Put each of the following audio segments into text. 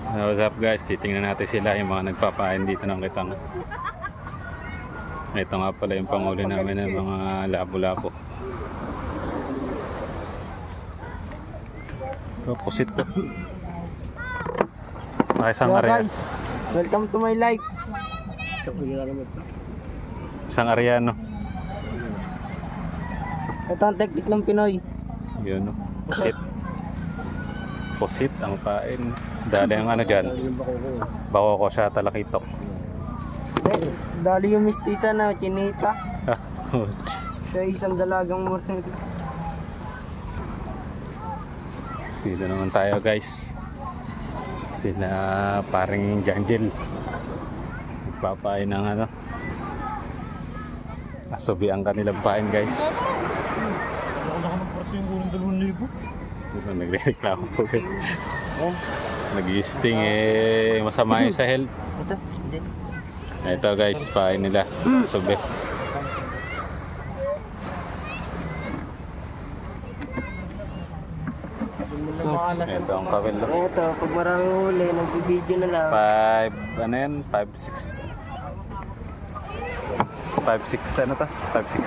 What's up guys, titingnan natin sila yung mga nagpapain dito ng kitang. Ito nga pala yung panghuli namin ng mga labo-labo. So, pusit to. Isang area. Guys, welcome to my life. Isang Ariano. Ito ang teknik ng Pinoy. Yun, no? Pusit. Pusit ang pain. Dali ang ano dyan. Bako ko siya talakitok. Dali yung mistisa na chinita. Siya isang dalagang murang. Dito naman tayo guys. Sila paring Janjel. Nagpapain ng ano. Asubi ang kanilang pain guys. Nagre-reklamo po guys. Nag-i-sting eh, masama yun sa health. Ito guys, pain nila. Asubi. Ito ang kawil. Ito, pag maraming huli, nag-video na lang. 5, ano yan? 5, 6. 5, 6, ano to? 5, 6.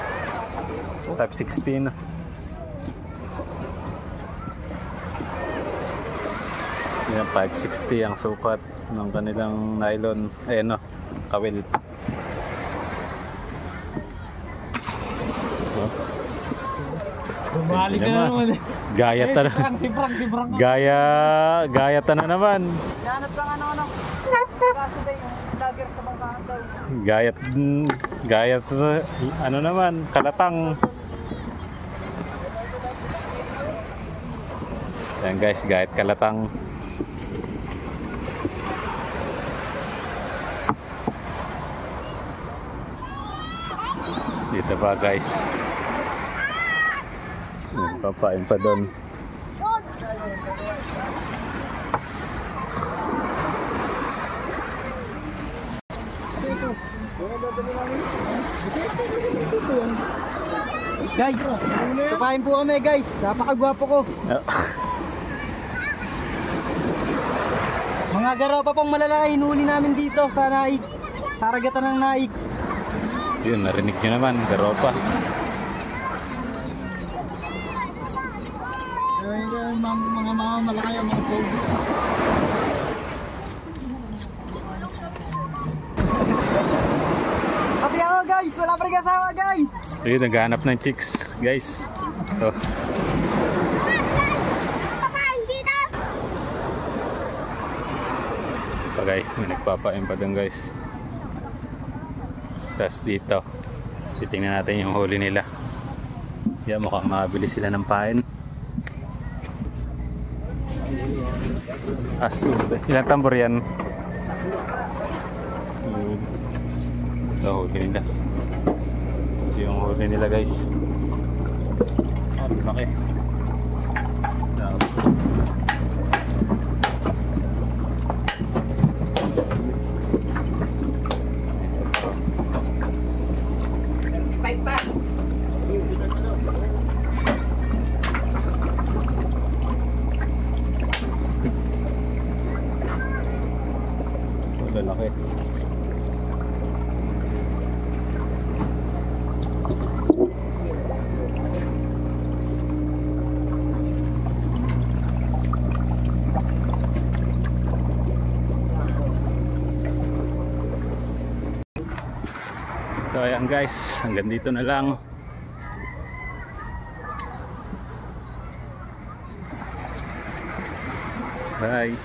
5, 16. Yan, 560 ang sukat ng kanilang nylon. Eh, no, kawil. Bumalik na naman eh. Gayat na naman. Gayat na naman. Hanap kang ano. Kaso daw yung vlogger sa bangkaan daw. Gayat ano naman, kalatang. Yan guys, gayat kalatang. Dito pa guys. Papain pa doon. Guys, kapain po kami guys. Napakagwapo ko. Mga garopa pang malalaki hinuli namin dito sa Naik. Sa ragatan ng Naik. Yun, narinig nyo naman, garopa. Mga malaki ang mga pogo. Pati ako guys, wala pa rin kasawa guys. Ayun, naghahanap ng chicks, guys. So, ito guys, may nagpapain pa doon guys. Tapos dito, titingnan natin yung huli nila. Yan, mukhang makabili sila ng pain. Aso, ilang tambor yan? Ito, huli nila. Ito yung huli nila guys. Ang laki. Lalaki. So ayan guys, hanggang dito na lang. Bye.